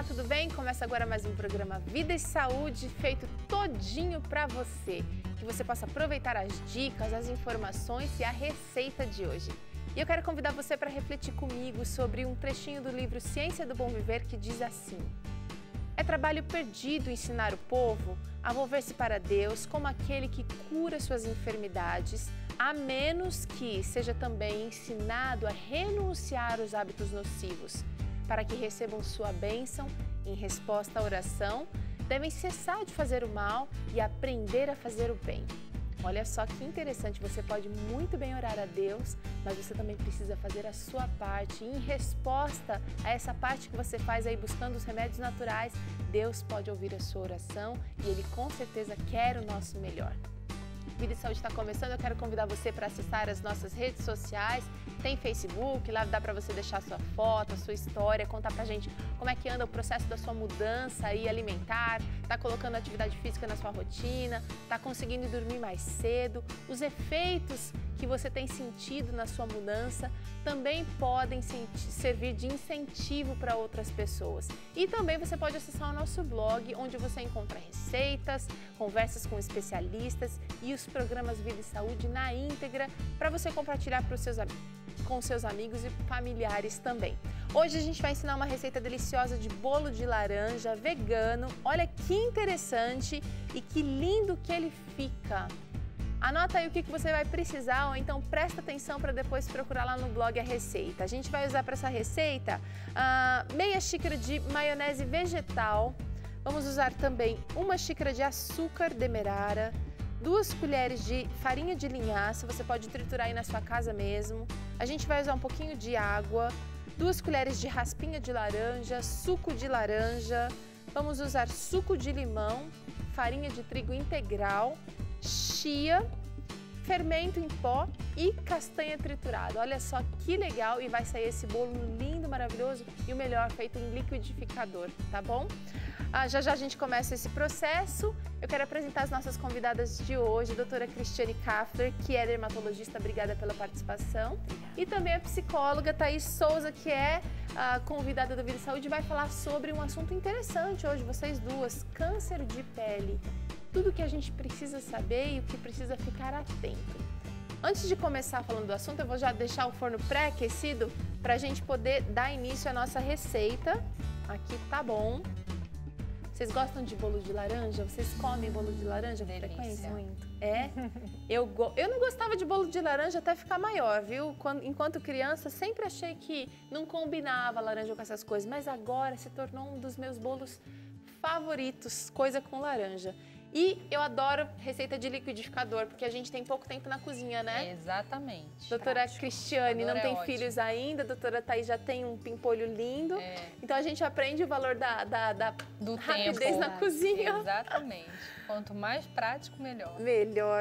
tudo bem? Começa agora mais um programa Vida e Saúde, feito todinho para você. Que você possa aproveitar as dicas, as informações e a receita de hoje. E eu quero convidar você para refletir comigo sobre um trechinho do livro Ciência do Bom Viver que diz assim: é trabalho perdido ensinar o povo a volver-se para Deus como aquele que cura suas enfermidades, a menos que seja também ensinado a renunciar aos hábitos nocivos. Para que recebam sua bênção, em resposta à oração, devem cessar de fazer o mal e aprender a fazer o bem. Olha só que interessante, você pode muito bem orar a Deus, mas você também precisa fazer a sua parte. E em resposta a essa parte que você faz aí buscando os remédios naturais, Deus pode ouvir a sua oração e Ele com certeza quer o nosso melhor. Vida e Saúde está começando, eu quero convidar você para acessar as nossas redes sociais. Tem Facebook, lá dá para você deixar sua foto, a sua história, contar pra gente como é que anda o processo da sua mudança aí alimentar, tá colocando atividade física na sua rotina, tá conseguindo dormir mais cedo, os efeitos que você tem sentido na sua mudança também podem servir de incentivo para outras pessoas. E também você pode acessar o nosso blog, onde você encontra receitas, conversas com especialistas e os programas Vida e Saúde na íntegra para você compartilhar com seus amigos e familiares também. Hoje a gente vai ensinar uma receita deliciosa de bolo de laranja vegano. Olha que interessante e que lindo que ele fica. Anota aí o que você vai precisar ou então presta atenção para depois procurar lá no blog a receita. A gente vai usar para essa receita meia xícara de maionese vegetal. Vamos usar também uma xícara de açúcar demerara, 2 colheres de farinha de linhaça, você pode triturar aí na sua casa mesmo. A gente vai usar um pouquinho de água, 2 colheres de raspinha de laranja, suco de laranja. Vamos usar suco de limão, farinha de trigo integral, chia, fermento em pó e castanha triturada. Olha só que legal e vai sair esse bolo lindo, maravilhoso e o melhor, feito em liquidificador, tá bom? Já já a gente começa esse processo. Eu quero apresentar as nossas convidadas de hoje, a doutora Cristiane Kaffler, que é dermatologista, obrigada pela participação. E também a psicóloga Thaís Souza, que é a convidada do Vida e Saúde, vai falar sobre um assunto interessante hoje, vocês duas, câncer de pele. Tudo que a gente precisa saber e o que precisa ficar atento. Antes de começar falando do assunto, eu vou já deixar o forno pré-aquecido para a gente poder dar início à nossa receita. Aqui tá bom. Vocês gostam de bolo de laranja? Vocês comem bolo de laranja com frequência? Muito. É? Eu não gostava de bolo de laranja até ficar maior, viu? Enquanto criança, sempre achei que não combinava laranja com essas coisas, mas agora se tornou um dos meus bolos favoritos, coisa com laranja. E eu adoro receita de liquidificador, porque a gente tem pouco tempo na cozinha, né? Exatamente. Doutora prático. Cristiane não tem filhos ainda, doutora Thaís já tem um pimpolho lindo. Então a gente aprende o valor do rapidez tempo na cozinha. Exatamente. Quanto mais prático, melhor.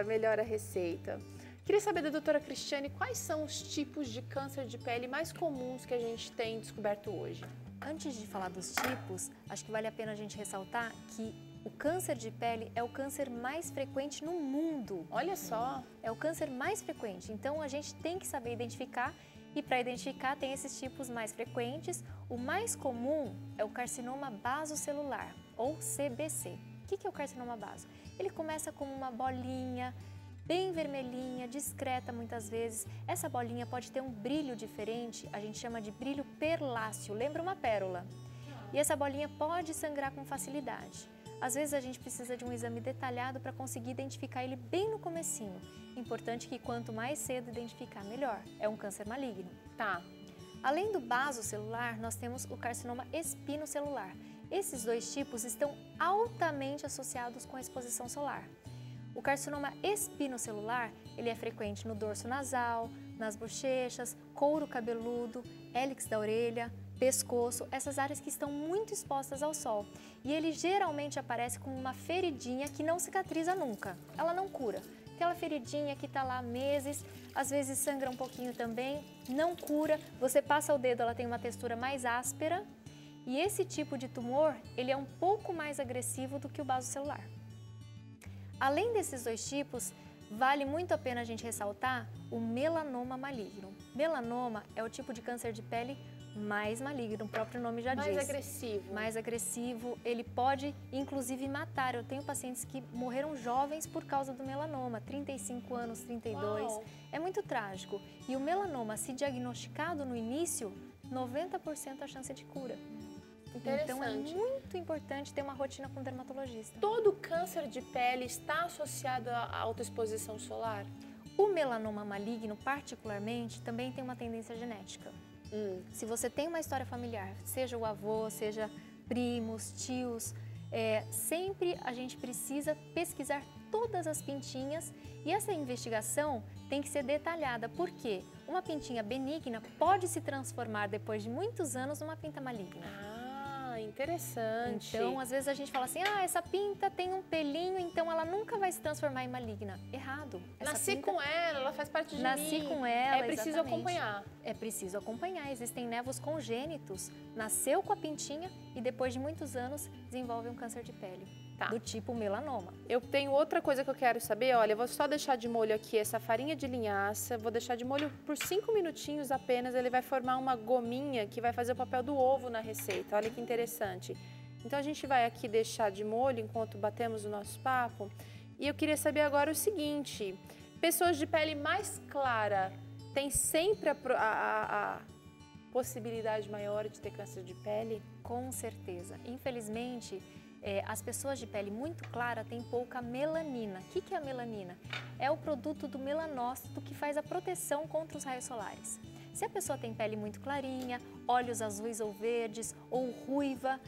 Melhor a receita. Queria saber da doutora Cristiane, quais são os tipos de câncer de pele mais comuns que a gente tem descoberto hoje? Antes de falar dos tipos, acho que vale a pena a gente ressaltar que o câncer de pele é o câncer mais frequente no mundo. Olha só! É o câncer mais frequente, então a gente tem que saber identificar e para identificar tem esses tipos mais frequentes. O mais comum é o carcinoma basocelular, ou CBC. O que é o carcinoma baso? Ele começa como uma bolinha, bem vermelhinha, discreta muitas vezes. Essa bolinha pode ter um brilho diferente, a gente chama de brilho perláceo, lembra uma pérola. E essa bolinha pode sangrar com facilidade. Às vezes a gente precisa de um exame detalhado para conseguir identificar ele bem no comecinho. Importante que quanto mais cedo identificar, melhor. É um câncer maligno. Tá. Além do basocelular, nós temos o carcinoma espinocelular. Esses dois tipos estão altamente associados com a exposição solar. O carcinoma espinocelular, ele é frequente no dorso nasal, nas bochechas, couro cabeludo, hélix da orelha, pescoço, essas áreas que estão muito expostas ao sol. E ele geralmente aparece como uma feridinha que não cicatriza nunca, ela não cura. Aquela feridinha que está lá há meses, às vezes sangra um pouquinho também, não cura, você passa o dedo, ela tem uma textura mais áspera. E esse tipo de tumor, ele é um pouco mais agressivo do que o basocelular. Além desses dois tipos, vale muito a pena a gente ressaltar o melanoma maligno. Melanoma é o tipo de câncer de pele mais maligno, o próprio nome já diz. Mais agressivo. Mais agressivo, ele pode inclusive matar. Eu tenho pacientes que morreram jovens por causa do melanoma, 35 anos, 32. Uau. É muito trágico. E o melanoma, se diagnosticado no início, 90% a chance de cura. Então é muito importante ter uma rotina com dermatologista. Todo câncer de pele está associado à autoexposição solar? O melanoma maligno, particularmente, também tem uma tendência genética. Se você tem uma história familiar, seja o avô, seja primos, tios, sempre a gente precisa pesquisar todas as pintinhas e essa investigação tem que ser detalhada. Por quê? Uma pintinha benigna pode se transformar depois de muitos anos numa pinta maligna. Interessante. Então, às vezes a gente fala assim, essa pinta tem um pelinho, então ela nunca vai se transformar em maligna. Errado. Nasci com ela faz parte de mim. Nasci com ela, é preciso acompanhar. É preciso acompanhar. Existem nevos congênitos. Nasceu com a pintinha e depois de muitos anos desenvolve um câncer de pele. Do tipo melanoma. Eu tenho outra coisa que eu quero saber, olha, eu vou só deixar de molho aqui essa farinha de linhaça, vou deixar de molho por 5 minutinhos apenas, ele vai formar uma gominha que vai fazer o papel do ovo na receita, olha que interessante. Então a gente vai aqui deixar de molho enquanto batemos o nosso papo, e eu queria saber agora o seguinte, pessoas de pele mais clara, tem sempre a possibilidade maior de ter câncer de pele? Com certeza, infelizmente... as pessoas de pele muito clara têm pouca melanina. O que é a melanina? É o produto do melanócito que faz a proteção contra os raios solares. Se a pessoa tem pele muito clarinha, olhos azuis ou verdes, ou ruiva,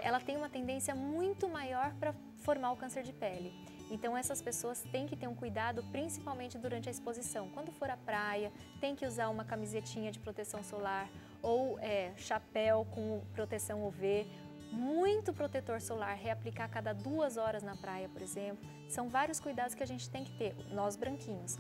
ela tem uma tendência muito maior para formar o câncer de pele. Então essas pessoas têm que ter um cuidado, principalmente durante a exposição. Quando for à praia, tem que usar uma camisetinha de proteção solar ou chapéu com proteção UV, muito protetor solar, reaplicar a cada 2 horas na praia, por exemplo. São vários cuidados que a gente tem que ter, nós branquinhos.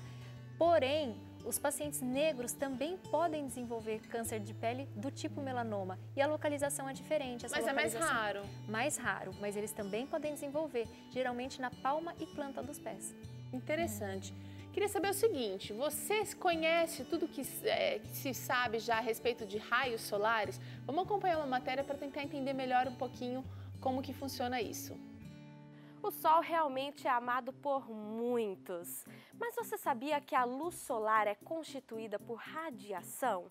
Porém, os pacientes negros também podem desenvolver câncer de pele do tipo melanoma e a localização é diferente. Mas é mais raro? Mais raro, mas eles também podem desenvolver, geralmente na palma e planta dos pés. Interessante. Queria saber o seguinte, você conhece tudo que se sabe já a respeito de raios solares? Vamos acompanhar uma matéria para tentar entender melhor um pouquinho como que funciona isso. O Sol realmente é amado por muitos, mas você sabia que a luz solar é constituída por radiação?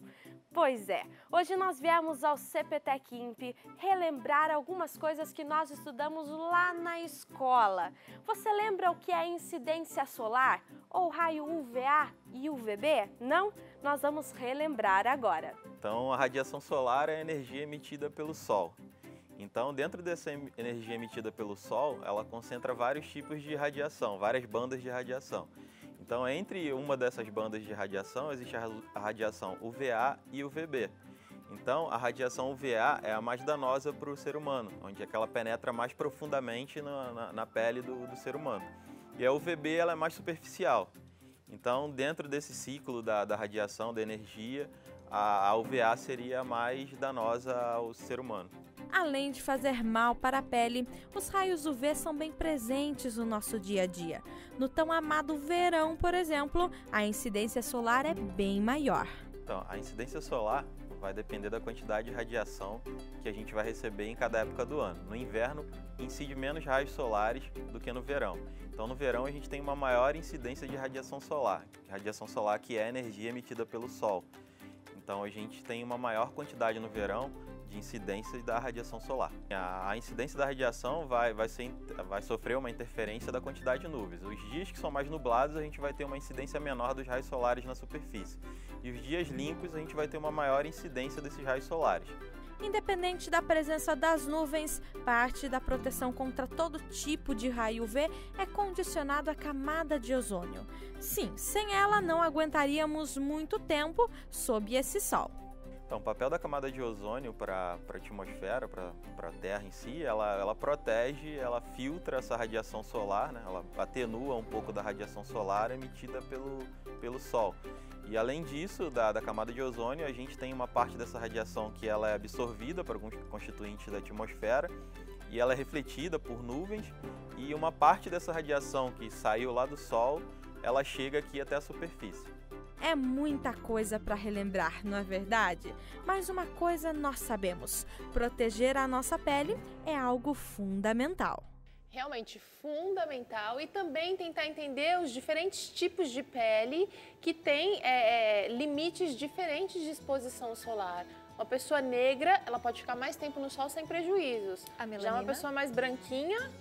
Pois é, hoje nós viemos ao CPTEC INPE relembrar algumas coisas que nós estudamos lá na escola. Você lembra o que é incidência solar ou raio UVA e UVB? Não? Nós vamos relembrar agora. Então, a radiação solar é a energia emitida pelo Sol. Então, dentro dessa energia emitida pelo Sol, ela concentra vários tipos de radiação, várias bandas de radiação. Então, entre uma dessas bandas de radiação, existe a radiação UVA e UVB. Então, a radiação UVA é a mais danosa para o ser humano, onde é que ela penetra mais profundamente na pele do ser humano. E a UVB ela é mais superficial. Então, dentro desse ciclo da radiação, da energia, a UVA seria a mais danosa ao ser humano. Além de fazer mal para a pele, os raios UV são bem presentes no nosso dia a dia. No tão amado verão, por exemplo, a incidência solar é bem maior. Então, a incidência solar vai depender da quantidade de radiação que a gente vai receber em cada época do ano. No inverno, incide menos raios solares do que no verão. Então, no verão, a gente tem uma maior incidência de radiação solar que é a energia emitida pelo Sol. Então, a gente tem uma maior quantidade no verão de incidência da radiação solar. A incidência da radiação vai sofrer uma interferência da quantidade de nuvens. Os dias que são mais nublados, a gente vai ter uma incidência menor dos raios solares na superfície. E os dias limpos, a gente vai ter uma maior incidência desses raios solares. Independente da presença das nuvens, parte da proteção contra todo tipo de raio UV é condicionado à camada de ozônio. Sim, sem ela não aguentaríamos muito tempo sob esse sol. Então, o papel da camada de ozônio para a atmosfera, para a Terra em si, ela protege, ela filtra essa radiação solar, né? Ela atenua um pouco da radiação solar emitida pelo Sol. E além disso, da camada de ozônio, a gente tem uma parte dessa radiação que ela é absorvida por alguns constituintes da atmosfera e ela é refletida por nuvens, e uma parte dessa radiação que saiu lá do Sol, ela chega aqui até a superfície. É muita coisa para relembrar, não é verdade? Mas uma coisa nós sabemos: proteger a nossa pele é algo fundamental. Realmente fundamental, e também tentar entender os diferentes tipos de pele que têm limites diferentes de exposição solar. Uma pessoa negra, ela pode ficar mais tempo no sol sem prejuízos. A melanina Já uma pessoa mais branquinha...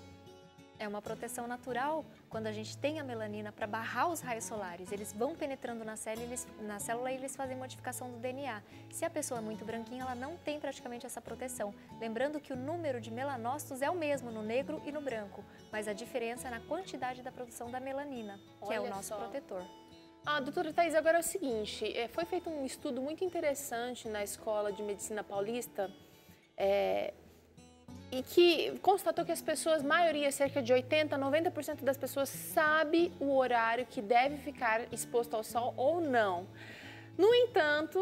é uma proteção natural quando a gente tem a melanina para barrar os raios solares. Eles vão penetrando na célula e eles fazem modificação do DNA. Se a pessoa é muito branquinha, ela não tem praticamente essa proteção. Lembrando que o número de melanócitos é o mesmo no negro e no branco, mas a diferença é na quantidade da produção da melanina, que é o nosso protetor. Doutora Thaís, agora é o seguinte, foi feito um estudo muito interessante na Escola de Medicina Paulista, e que constatou que as pessoas, maioria, cerca de 80%, 90% das pessoas sabe o horário que deve ficar exposto ao sol ou não. No entanto,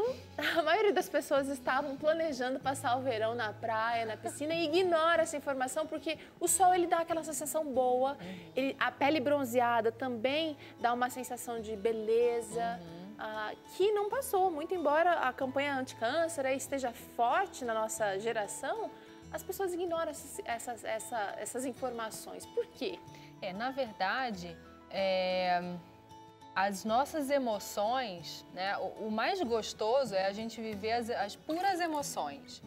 a maioria das pessoas estavam planejando passar o verão na praia, na piscina, e ignora essa informação porque o sol ele dá aquela sensação boa, a pele bronzeada também dá uma sensação de beleza, que não passou. Muito embora a campanha anti-câncer esteja forte na nossa geração, as pessoas ignoram essas informações. Por quê? Na verdade, as nossas emoções, né? O mais gostoso é a gente viver as puras emoções,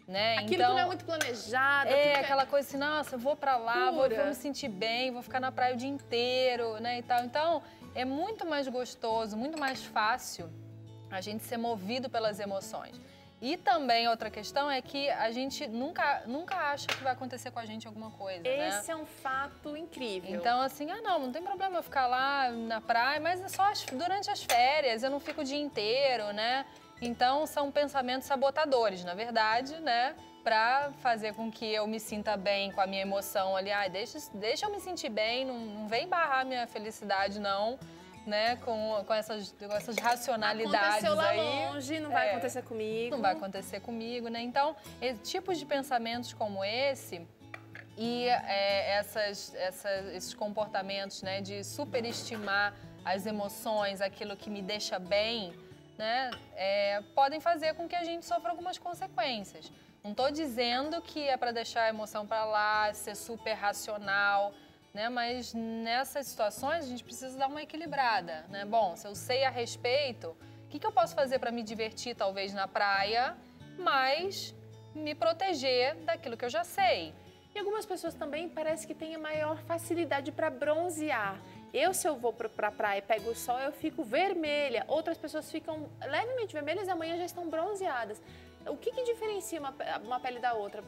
né? Aquilo então, que não é muito planejado. Aquela coisa assim, nossa, eu vou pra lá, vou me sentir bem, vou ficar na praia o dia inteiro, né, e tal. Então, é muito mais gostoso, muito mais fácil a gente ser movido pelas emoções. E também outra questão é que a gente nunca acha que vai acontecer com a gente alguma coisa, né? Esse é um fato incrível. Então, assim, não tem problema eu ficar lá na praia, mas é só durante as férias, eu não fico o dia inteiro, né? Então, são pensamentos sabotadores, na verdade, né? Pra fazer com que eu me sinta bem com a minha emoção ali. Deixa eu me sentir bem, não vem barrar minha felicidade, não. Né, com essas racionalidades aconteceu lá aí. longe, não vai acontecer comigo. Não vai acontecer comigo, né? Então, tipos de pensamentos como esse e esses comportamentos, né, de superestimar as emoções, aquilo que me deixa bem, né, podem fazer com que a gente sofra algumas consequências. Não estou dizendo que é para deixar a emoção para lá, ser super racional, né? Mas nessas situações a gente precisa dar uma equilibrada, né? Bom, se eu sei a respeito, o que eu posso fazer para me divertir talvez na praia, mas me proteger daquilo que eu já sei? E algumas pessoas também parece que têm a maior facilidade para bronzear. Se eu vou para a praia e pego o sol, eu fico vermelha. Outras pessoas ficam levemente vermelhas e amanhã já estão bronzeadas. O que diferencia uma pele da outra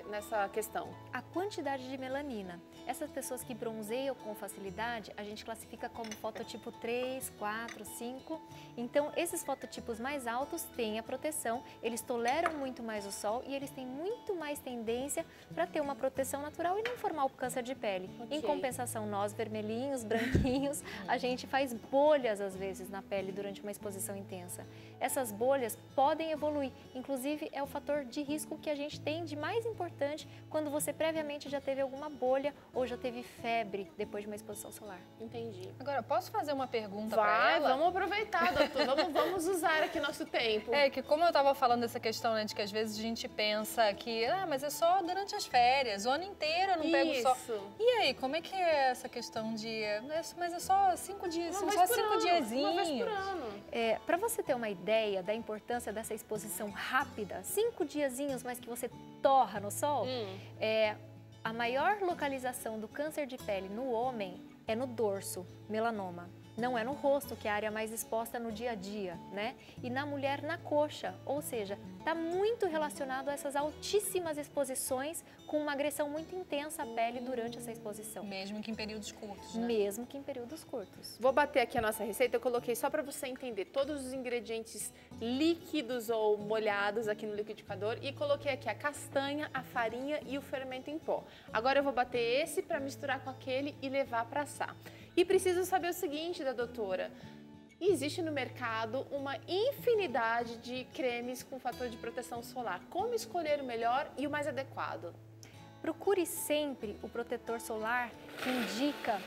nessa questão? A quantidade de melanina. Essas pessoas que bronzeiam com facilidade, a gente classifica como fototipo 3, 4, 5. Então, esses fototipos mais altos têm a proteção, eles toleram muito mais o sol e eles têm muito mais tendência para ter uma proteção natural e não formar o câncer de pele. Okay. Em compensação, nós, vermelhinhos, branquinhos, a gente faz bolhas, às vezes, na pele durante uma exposição intensa. Essas bolhas podem evoluir, inclusive é o fator de risco que a gente tem de mais importante quando você previamente já teve alguma bolha ou já teve febre depois de uma exposição solar. Entendi. Agora, posso fazer uma pergunta para ela? Vamos aproveitar, doutor. vamos usar aqui nosso tempo. Que como eu estava falando dessa questão, né, de que às vezes a gente pensa que, mas é só durante as férias, o ano inteiro eu não pego sol. E aí, como é que é essa questão de, mas é só 5 dias, são só 5 diazinhos? Uma vez por ano. Para você ter uma ideia da importância dessa exposição rápida, 5 diazinhos, mas que você torra no sol, a maior localização do câncer de pele no homem é no dorso, melanoma. Não é no rosto, que é a área mais exposta no dia a dia, né? E na mulher, na coxa, ou seja, está muito relacionado a essas altíssimas exposições com uma agressão muito intensa à pele durante essa exposição. Mesmo que em períodos curtos, né? Mesmo que em períodos curtos. Vou bater aqui a nossa receita, eu coloquei só para você entender todos os ingredientes líquidos ou molhados aqui no liquidificador e coloquei aqui a castanha, a farinha e o fermento em pó. Agora eu vou bater esse para misturar com aquele e levar para assar. E preciso saber o seguinte da doutora, existe no mercado uma infinidade de cremes com fator de proteção solar. Como escolher o melhor e o mais adequado? Procure sempre o protetor solar que indica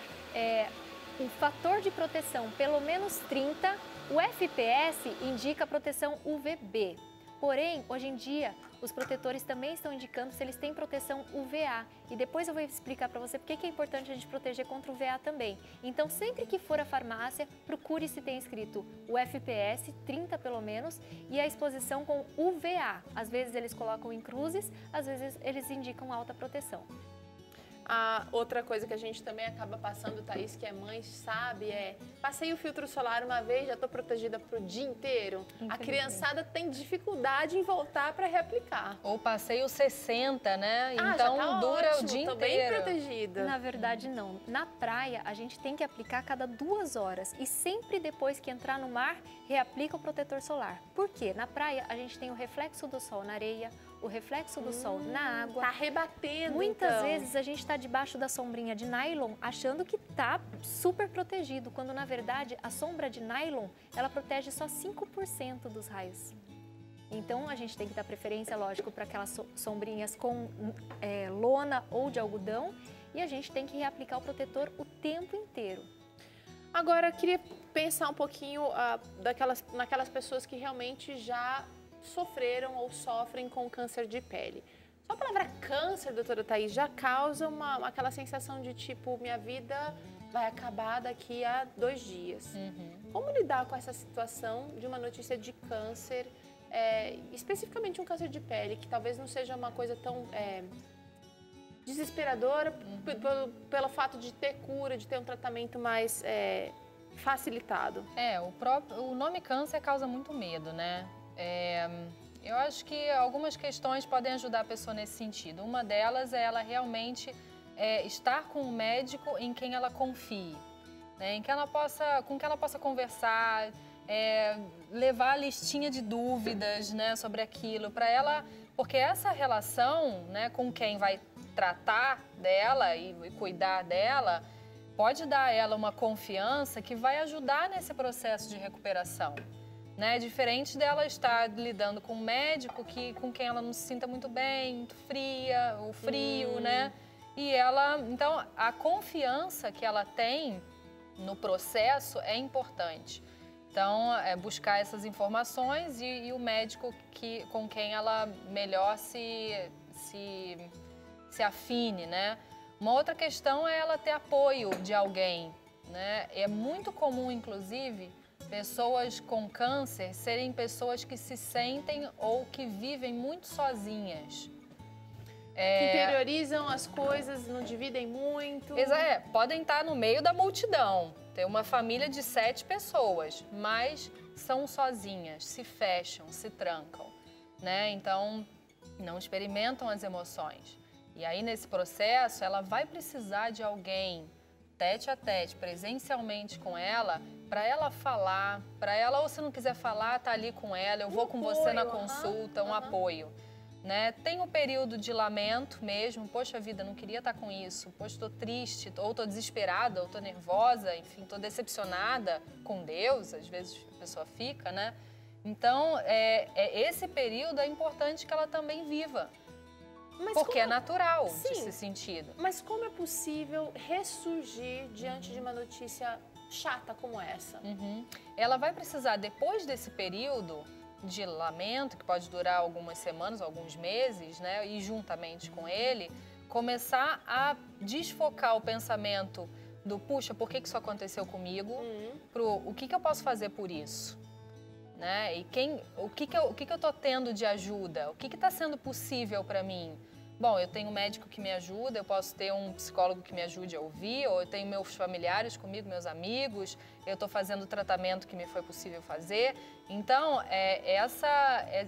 um fator de proteção pelo menos 30, o FPS indica proteção UVB. Porém, hoje em dia, os protetores também estão indicando se eles têm proteção UVA. E depois eu vou explicar para você por que é importante a gente proteger contra o UVA também. Então, sempre que for à farmácia, procure se tem escrito o FPS, 30 pelo menos, e a exposição com UVA. Às vezes eles colocam em cruzes, às vezes eles indicam alta proteção. A outra coisa que a gente também acaba passando, Thaís, que é mãe, sabe, passei o filtro solar uma vez, já estou protegida para o dia inteiro. A criançada tem dificuldade em voltar para reaplicar. Ou passei o 60, né? Então já tá dura ótimo, o dia tô inteiro. bem protegida. Na verdade, não. Na praia, a gente tem que aplicar a cada 2 horas e sempre depois que entrar no mar, reaplica o protetor solar. Por quê? Na praia, a gente tem o reflexo do sol na areia, o reflexo do sol na água. Tá rebatendo, Muitas então. vezes a gente está debaixo da sombrinha de nylon achando que tá super protegido, quando na verdade a sombra de nylon, ela protege só 5% dos raios. Então a gente tem que dar preferência, lógico, para aquelas sombrinhas com lona ou de algodão, e a gente tem que reaplicar o protetor o tempo inteiro. Agora, eu queria pensar um pouquinho naquelas pessoas que realmente já sofreram ou sofrem com câncer de pele. Só a palavra câncer, doutora Thaís, já causa aquela sensação de tipo, minha vida vai acabar daqui a 2 dias. Como lidar com essa situação de uma notícia de câncer, especificamente um câncer de pele, que talvez não seja uma coisa tão desesperadora pelo fato de ter cura, de ter um tratamento mais facilitado? O nome câncer causa muito medo, né? Eu acho que algumas questões podem ajudar a pessoa nesse sentido. Uma delas é ela realmente estar com um médico em quem ela confie, né? Com quem ela possa conversar, levar a listinha de dúvidas, né, sobre aquilo para ela, porque essa relação, né, com quem vai tratar dela e cuidar dela pode dar a ela uma confiança que vai ajudar nesse processo de recuperação. Né? Diferente dela estar lidando com um médico com quem ela não se sinta muito bem, muito fria, ou frio, né? E então, a confiança que ela tem no processo é importante. Então, buscar essas informações e o médico com quem ela melhor se afine, né? Uma outra questão é ela ter apoio de alguém, né? É muito comum, inclusive, pessoas com câncer serem pessoas que se sentem ou que vivem muito sozinhas. Que interiorizam as coisas, não dividem muito. Podem estar no meio da multidão, ter uma família de 7 pessoas, mas são sozinhas, se fecham, se trancam, né? Então, não experimentam as emoções. E aí, nesse processo, ela vai precisar de alguém tete a tete, presencialmente com ela, para ela falar, para ela, ou se não quiser falar, tá ali com ela, eu vou com você na consulta, um apoio. Né? Tem um período de lamento mesmo, poxa vida, não queria estar com isso, poxa, estou triste, ou estou desesperada, ou estou nervosa, enfim, estou decepcionada com Deus, às vezes a pessoa fica, né? Então, esse período é importante que ela também viva. Porque é natural desse sentido. Mas como é possível ressurgir diante de uma notícia chata como essa? Ela vai precisar, depois desse período de lamento, que pode durar algumas semanas, alguns meses, né? E juntamente com ele, começar a desfocar o pensamento do, puxa, por que isso aconteceu comigo? Pro, o que eu posso fazer por isso? Né? E o que eu estou tendo de ajuda? O que está sendo possível para mim? Bom, eu tenho um médico que me ajuda, eu posso ter um psicólogo que me ajude a ouvir, ou eu tenho meus familiares comigo, meus amigos, eu estou fazendo o tratamento que me foi possível fazer. Então,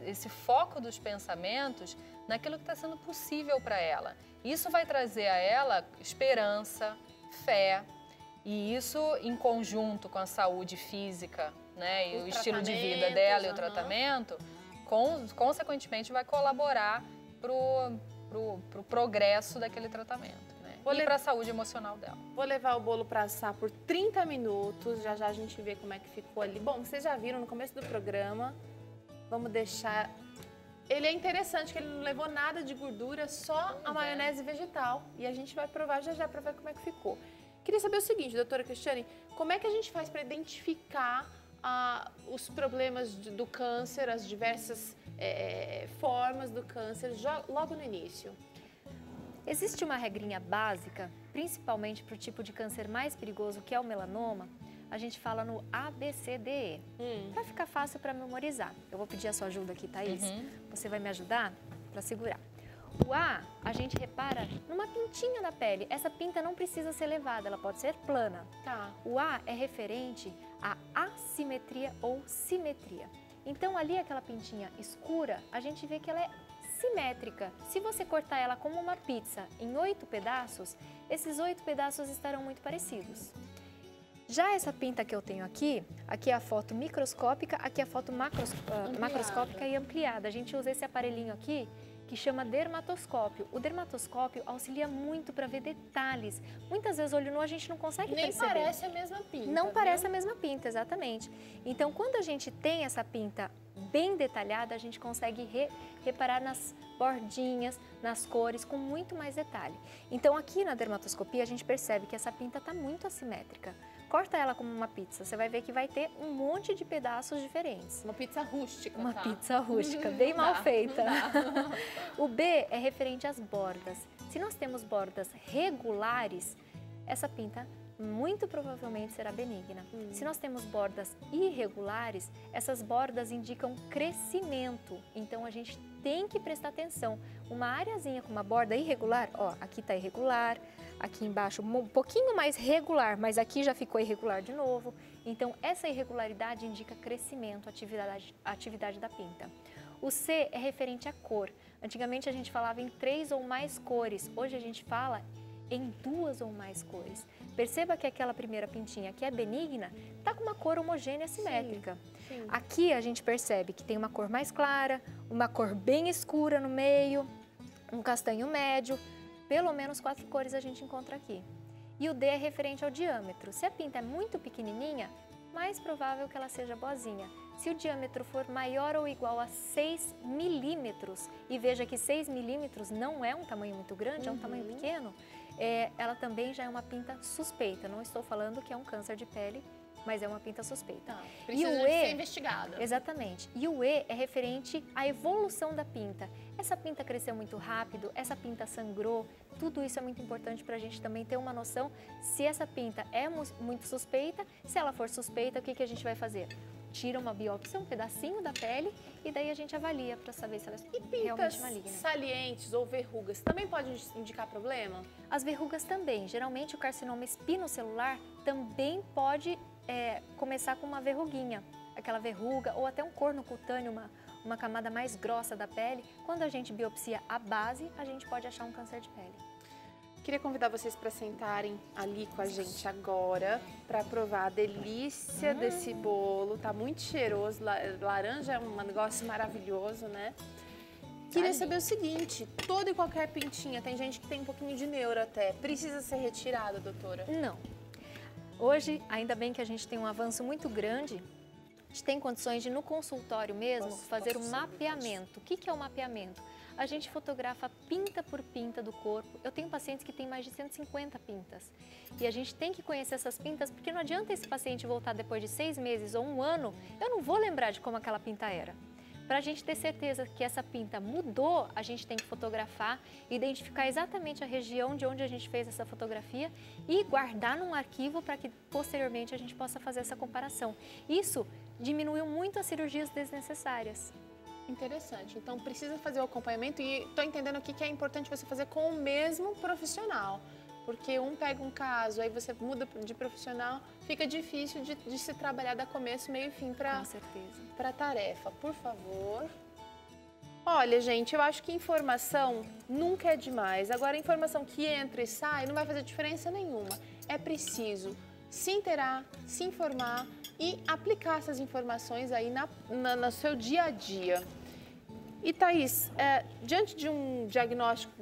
esse foco dos pensamentos naquilo que está sendo possível para ela. Isso vai trazer a ela esperança, fé, e isso em conjunto com a saúde física, né, e o estilo de vida dela e o tratamento, consequentemente vai colaborar pro progresso daquele tratamento, né? E para a saúde emocional dela. Vou levar o bolo para assar por 30 minutos, já a gente vê como é que ficou ali. Bom, vocês já viram no começo do programa, vamos deixar... Ele é interessante, que ele não levou nada de gordura, só a maionese vegetal. E a gente vai provar já para ver como é que ficou. Queria saber o seguinte, doutora Cristiane, como é que a gente faz para identificar os problemas do câncer, as diversas formas do câncer, logo no início? Existe uma regrinha básica, principalmente para o tipo de câncer mais perigoso, que é o melanoma. A gente fala no ABCDE, para ficar fácil para memorizar. Eu vou pedir a sua ajuda aqui, Thaís. Você vai me ajudar para segurar. O A, a gente repara numa pintinha da pele. Essa pinta não precisa ser elevada, ela pode ser plana. Tá. O A é referente à assimetria ou simetria. Então, ali aquela pintinha escura, a gente vê que ela é simétrica. Se você cortar ela como uma pizza em 8 pedaços, esses 8 pedaços estarão muito parecidos. Já essa pinta que eu tenho aqui é a foto microscópica, aqui é a foto macroscópica e ampliada. A gente usa esse aparelhinho aqui que chama dermatoscópio. O dermatoscópio auxilia muito para ver detalhes. Muitas vezes, olho nu, a gente não consegue perceber. Nem parece a mesma pinta. Não parece a mesma pinta, exatamente. Então, quando a gente tem essa pinta bem detalhada, a gente consegue reparar nas bordinhas, nas cores, com muito mais detalhe. Então, aqui na dermatoscopia, a gente percebe que essa pinta está muito assimétrica. Corta ela como uma pizza, você vai ver que vai ter um monte de pedaços diferentes. Uma pizza rústica, Uma tá? pizza rústica, bem mal feita. O B é referente às bordas. Se nós temos bordas regulares, essa pinta muito provavelmente será benigna. Se nós temos bordas irregulares, essas bordas indicam crescimento. Então, a gente tem que prestar atenção. Uma areazinha com uma borda irregular, ó, aqui tá irregular, aqui embaixo um pouquinho mais regular, mas aqui já ficou irregular de novo. Então, essa irregularidade indica crescimento, atividade da pinta. O C é referente à cor. Antigamente, a gente falava em 3 ou mais cores. Hoje, a gente fala em 2 ou mais cores. Perceba que aquela primeira pintinha que é benigna, está com uma cor homogênea simétrica. Sim. Aqui a gente percebe que tem uma cor mais clara, uma cor bem escura no meio, um castanho médio, pelo menos 4 cores a gente encontra aqui. E o D é referente ao diâmetro. Se a pinta é muito pequenininha, mais provável que ela seja boazinha. Se o diâmetro for maior ou igual a 6 milímetros, e veja que 6 milímetros não é um tamanho muito grande, é um tamanho pequeno, ela também já é uma pinta suspeita. Não estou falando que é um câncer de pele, mas é uma pinta suspeita. Tá. Precisa e o ser investigada. Exatamente. E o E é referente à evolução da pinta. Essa pinta cresceu muito rápido, essa pinta sangrou, tudo isso é muito importante para a gente também ter uma noção se essa pinta é muito suspeita. Se ela for suspeita, o que a gente vai fazer? Tira uma biópsia, um pedacinho da pele, e daí a gente avalia para saber se ela é realmente maligna. Salientes ou verrugas também podem indicar problema? As verrugas também. Geralmente o carcinoma espinocelular também pode começar com uma verruguinha, aquela verruga ou até um corno cutâneo, uma camada mais grossa da pele. Quando a gente biopsia a base, a gente pode achar um câncer de pele. Queria convidar vocês para sentarem ali com a gente agora para provar a delícia desse bolo. Tá muito cheiroso, laranja é um negócio maravilhoso, né? Queria saber o seguinte, toda e qualquer pintinha, tem gente que tem um pouquinho de neura até, precisa ser retirada, doutora? Não. Hoje, ainda bem que a gente tem um avanço muito grande, a gente tem condições de, no consultório mesmo, fazer um mapeamento. O que é o mapeamento? A gente fotografa pinta por pinta do corpo. Eu tenho pacientes que têm mais de 150 pintas. E a gente tem que conhecer essas pintas, porque não adianta esse paciente voltar depois de 6 meses ou 1 ano, eu não vou lembrar de como aquela pinta era. Para a gente ter certeza que essa pinta mudou, a gente tem que fotografar, identificar exatamente a região de onde a gente fez essa fotografia e guardar num arquivo para que posteriormente a gente possa fazer essa comparação. Isso diminuiu muito as cirurgias desnecessárias. Interessante. Então, precisa fazer o acompanhamento e estou entendendo aqui que é importante você fazer com o mesmo profissional. Porque um pega um caso, aí você muda de profissional, fica difícil de se trabalhar da começo, meio e fim para a tarefa. Por favor. Olha, gente, eu acho que informação nunca é demais. Agora, a informação que entra e sai não vai fazer diferença nenhuma. É preciso se inteirar, se informar e aplicar essas informações aí no seu dia a dia. E, Thaís, diante de um diagnóstico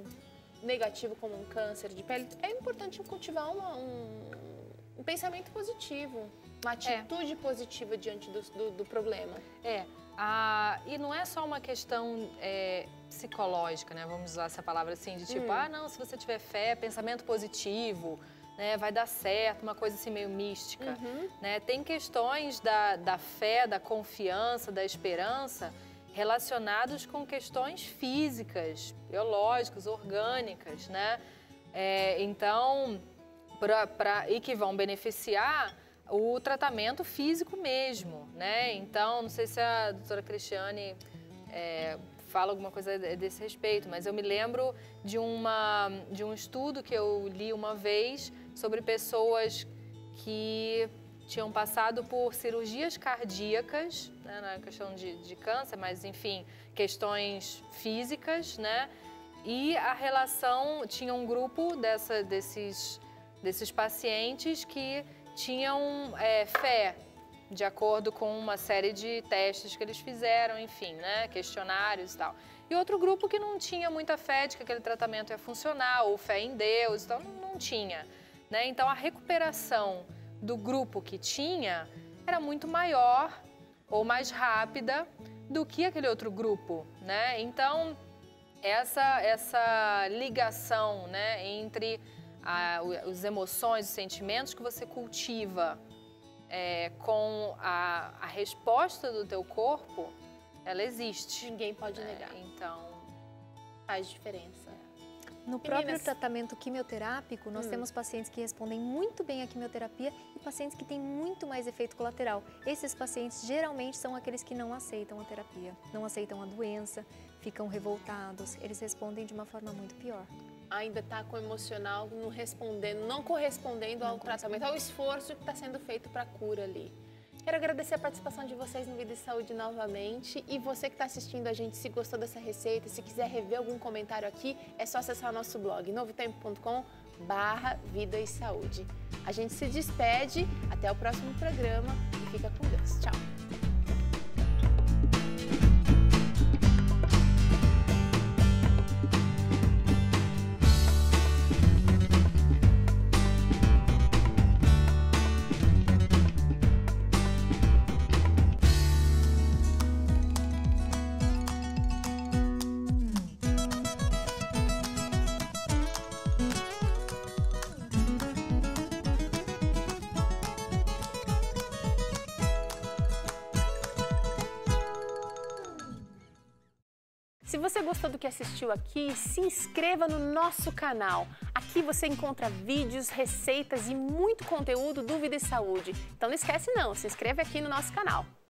negativo como um câncer de pele, é importante cultivar um pensamento positivo, uma atitude positiva diante do problema. E não é só uma questão psicológica, né? Vamos usar essa palavra assim, de tipo, não, se você tiver fé, pensamento positivo, né, vai dar certo, uma coisa assim meio mística. Né? Tem questões da fé, da confiança, da esperança relacionados com questões físicas, biológicas, orgânicas, né? Então, e que vão beneficiar o tratamento físico mesmo, né? Então, não sei se a doutora Cristiane fala alguma coisa desse respeito, mas eu me lembro de um estudo que eu li uma vez sobre pessoas que tinham passado por cirurgias cardíacas, né, não é questão de câncer, mas enfim, questões físicas, né? E a relação, tinha um grupo desses pacientes que tinham fé, de acordo com uma série de testes que eles fizeram, enfim, né, questionários e tal. E outro grupo que não tinha muita fé de que aquele tratamento ia funcionar, ou fé em Deus, então não tinha, né? Então a recuperação do grupo que tinha era muito maior ou mais rápida do que aquele outro grupo, né? Então essa ligação, né, entre as emoções, os sentimentos que você cultiva com a resposta do teu corpo, ela existe. Ninguém pode negar. Então, faz diferença. No próprio tratamento quimioterápico, nós temos pacientes que respondem muito bem à quimioterapia e pacientes que têm muito mais efeito colateral. Esses pacientes geralmente são aqueles que não aceitam a terapia, não aceitam a doença, ficam revoltados, eles respondem de uma forma muito pior. Ainda está com o emocional não correspondendo ao tratamento, ao esforço que está sendo feito para a cura ali. Quero agradecer a participação de vocês no Vida e Saúde novamente. E você que está assistindo a gente, se gostou dessa receita, se quiser rever algum comentário aqui, é só acessar o nosso blog, novotempo.com/vida e saúde. A gente se despede, até o próximo programa e fica com Deus. Tchau! Se você gostou do que assistiu aqui, se inscreva no nosso canal. Aqui você encontra vídeos, receitas e muito conteúdo do Vida e Saúde. Então não esquece não, se inscreve aqui no nosso canal.